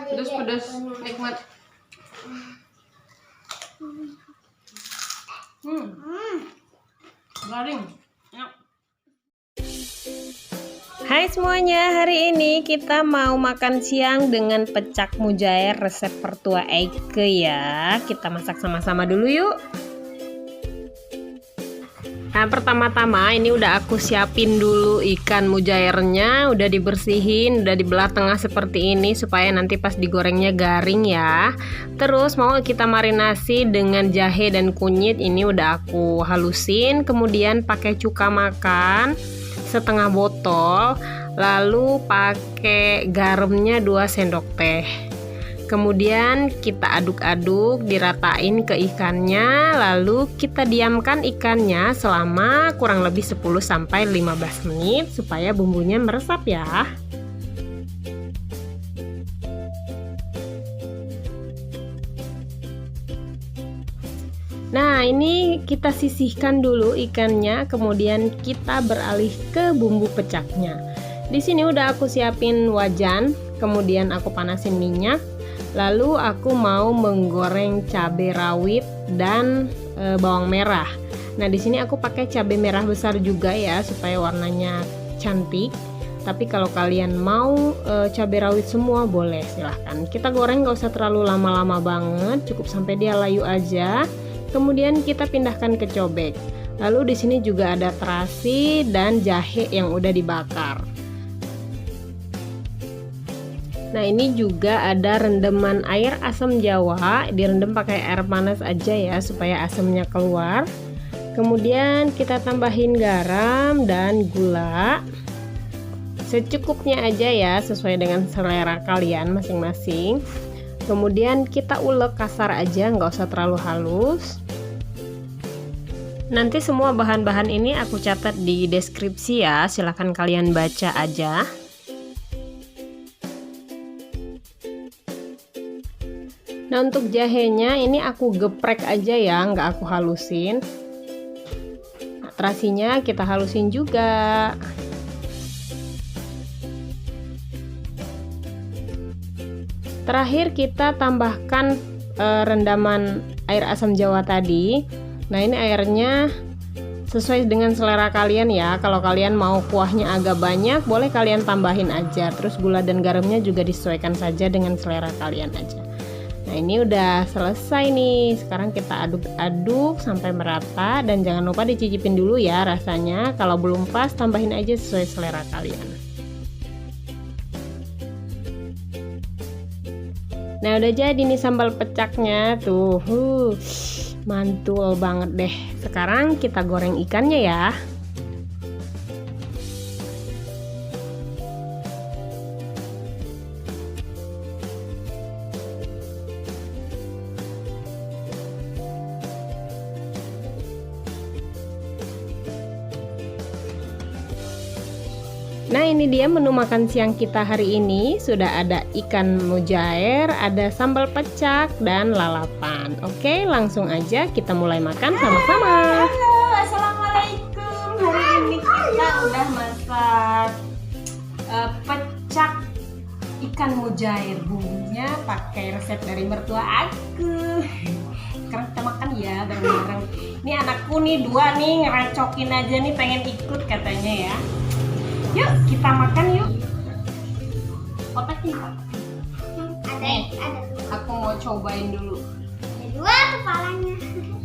Pedas-pedas nikmat. Garing. Ya. Hai semuanya, hari ini kita mau makan siang dengan pecak mujair resep mertua Eike ya. Kita masak sama-sama dulu yuk. Nah, pertama-tama ini udah aku siapin dulu ikan mujairnya, udah dibersihin, udah dibelah tengah seperti ini supaya nanti pas digorengnya garing ya. Terus mau kita marinasi dengan jahe dan kunyit, ini udah aku halusin, kemudian pakai cuka makan setengah botol, lalu pakai garamnya 2 sendok teh. Kemudian kita aduk-aduk, diratain ke ikannya, lalu kita diamkan ikannya selama kurang lebih 10-15 menit supaya bumbunya meresap ya. Nah, ini kita sisihkan dulu ikannya, kemudian kita beralih ke bumbu pecaknya. Di sini udah aku siapin wajan, kemudian aku panasin minyak. Lalu aku mau menggoreng cabai rawit dan bawang merah. Nah, di sini aku pakai cabai merah besar juga ya supaya warnanya cantik. Tapi kalau kalian mau cabai rawit semua boleh, silahkan. Kita goreng gak usah terlalu lama-lama banget, cukup sampai dia layu aja. Kemudian kita pindahkan ke cobek. Lalu di sini juga ada terasi dan jahe yang udah dibakar. Nah, ini juga ada rendeman air asam jawa, direndam pakai air panas aja ya supaya asamnya keluar. Kemudian kita tambahin garam dan gula secukupnya aja ya, sesuai dengan selera kalian masing-masing. Kemudian kita ulek kasar aja, nggak usah terlalu halus. Nanti semua bahan-bahan ini aku catat di deskripsi ya, silahkan kalian baca aja. Nah, untuk jahenya ini aku geprek aja ya, nggak aku halusin. Nah, terasinya kita halusin juga. Terakhir kita tambahkan rendaman air asam jawa tadi. Nah, ini airnya sesuai dengan selera kalian ya. Kalau kalian mau kuahnya agak banyak, boleh kalian tambahin aja. Terus gula dan garamnya juga disesuaikan saja dengan selera kalian aja. Nah, ini udah selesai nih. Sekarang kita aduk-aduk sampai merata dan jangan lupa dicicipin dulu ya rasanya. Kalau belum pas, tambahin aja sesuai selera kalian. Nah, udah jadi nih sambal pecaknya tuh. Mantul banget deh. Sekarang kita goreng ikannya ya. Nah, ini dia menu makan siang kita hari ini. Sudah ada ikan mujair, ada sambal pecak, dan lalapan. Oke, langsung aja kita mulai makan sama-sama. Halo, assalamualaikum. Hari ini kita udah masak pecak ikan mujair. Bumbunya pakai resep dari mertua aku. Sekarang kita makan ya bareng-bareng. Ini anakku nih 2 nih ngerecokin aja nih, pengen ikut katanya ya. Yuk kita makan yuk. Otaknya ada. Aku mau cobain dulu. Ada 2 kepalanya.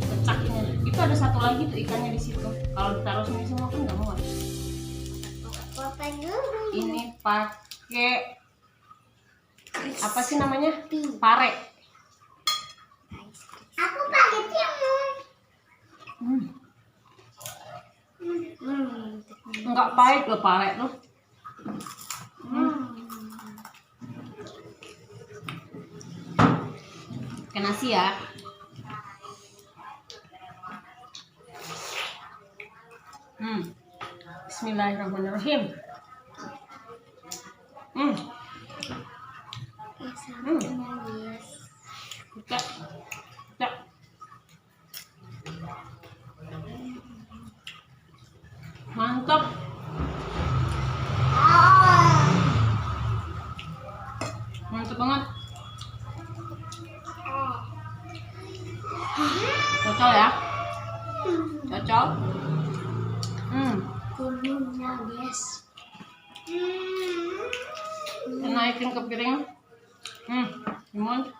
Pecaknya. Itu ada 1 lagi tuh ikannya di situ. Kalau ditaruh sini semua kan nggak muat. Potong dulu. Ini pakai apa sih namanya? Pare. Aku pakai timun. Nggak pahit loh pare tuh. Pakai nasi ya. Bismillahirrahmanirrahim. Cak. Mantap. Mantap banget. Cocok ya? Cocok? Kuningnya guys. Naikin ke piring. Limon.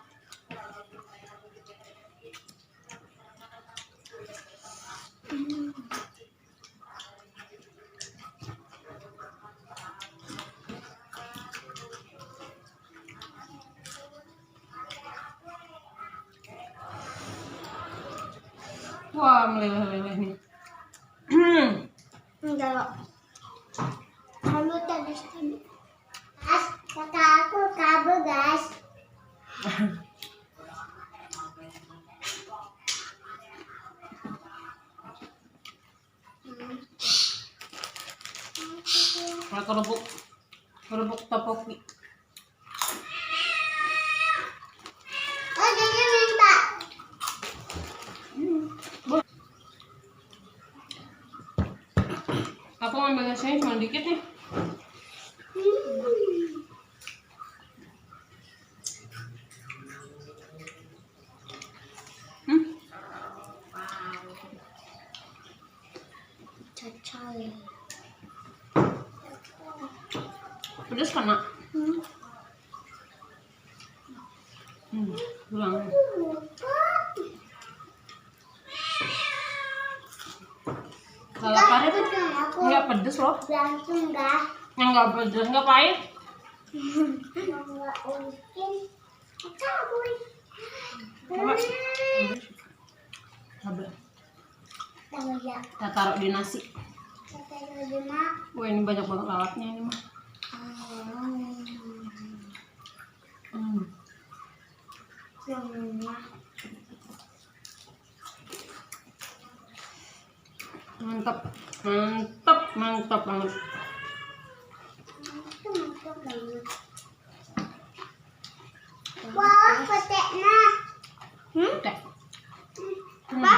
Wah, meleleh-leleh nih. Enggak loh. Kamu tadi tadi. Guys, kata aku kabur guys. Nah, kerupuk topoki. Oh jadi minta. Aku ngambil nasinya cuma dikit nih. Cocok. Pedes kan, Nak? Pulang. Kalau pahit nggak pedes loh. Langsung dah. Yang nggak pedes nggak pahit. Nggak mungkin. Kabur. Coba. Coba. Tahu ya. Kita taruh di nasi. Kata Rima. Wah, ini banyak banget lalatnya ini mah. Mantap, mantap, mantap banget. Mantap banget. Wah, peteknya. Teh. Apa?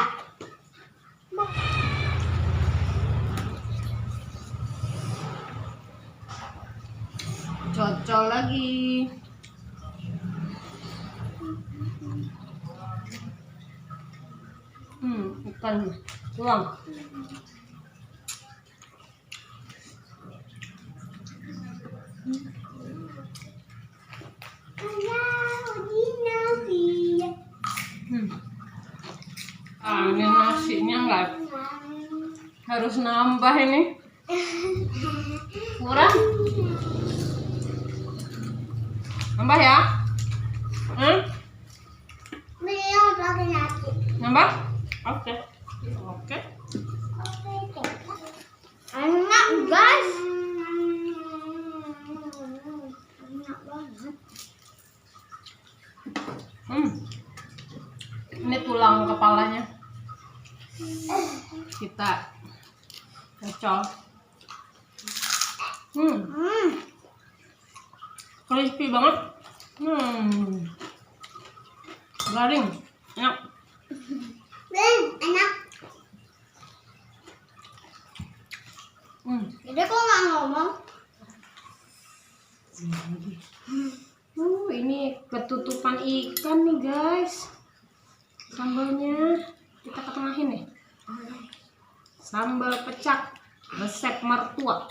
Cocok lagi. Ikan tulang. Ini nasinya nggak harus nambah ini. Kurang. Nambah ya? Beliau pakai nasi. Nambah? Oke. Oke. Enak guys. Enak banget. Ini tulang kepalanya. Kita cocok. Crispy banget. Garing. Enak. Enak. Jadi kok nggak ngomong? Ini ketutupan ikan nih guys. Sambalnya kita ketengahin nih. Sambal pecak resep mertua.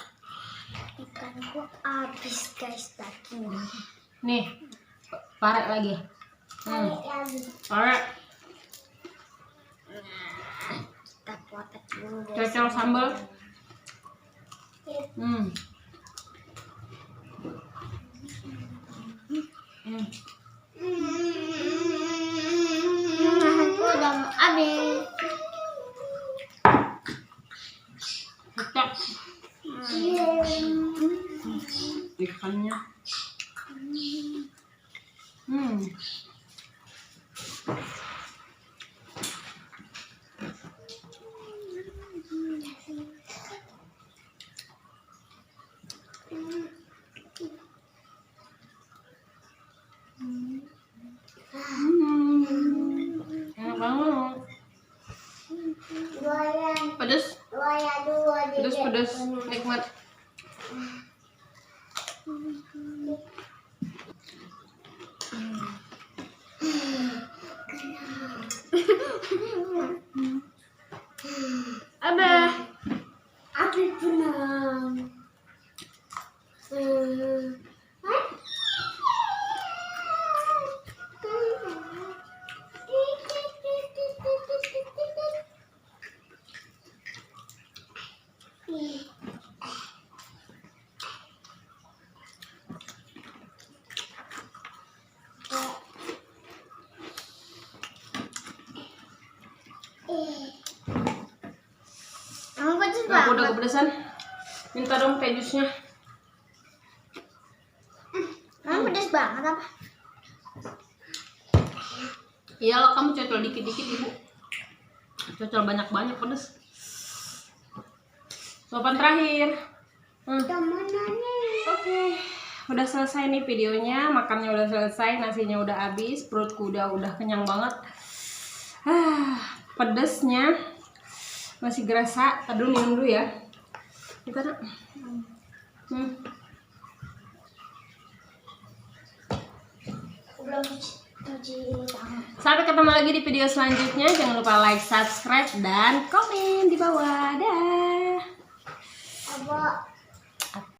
Ikanku habis guys tadi. Nih, parek lagi. Parek. Kita potong dulu. Cocok sambal. Aku udah mau habis. Cocok. Ikannya. Enak banget. Pedes, pedes, pedes, nikmat. Abah. Aku tenang. Aku udah kepedesan. Minta dong teh jusnya. Kamu pedas banget apa? Iyalah, kamu cocol dikit-dikit ibu. Cocol banyak-banyak pedes. Sopan terakhir. Oke, udah selesai nih videonya. Makannya udah selesai, nasinya udah habis, perutku udah kenyang banget. Pedesnya masih gerasa. Aduh, minum dulu ya. Kita nak. Belum cuci tangan. Sampai ketemu lagi di video selanjutnya. Jangan lupa like, subscribe, dan komen di bawah. Dah. Apa?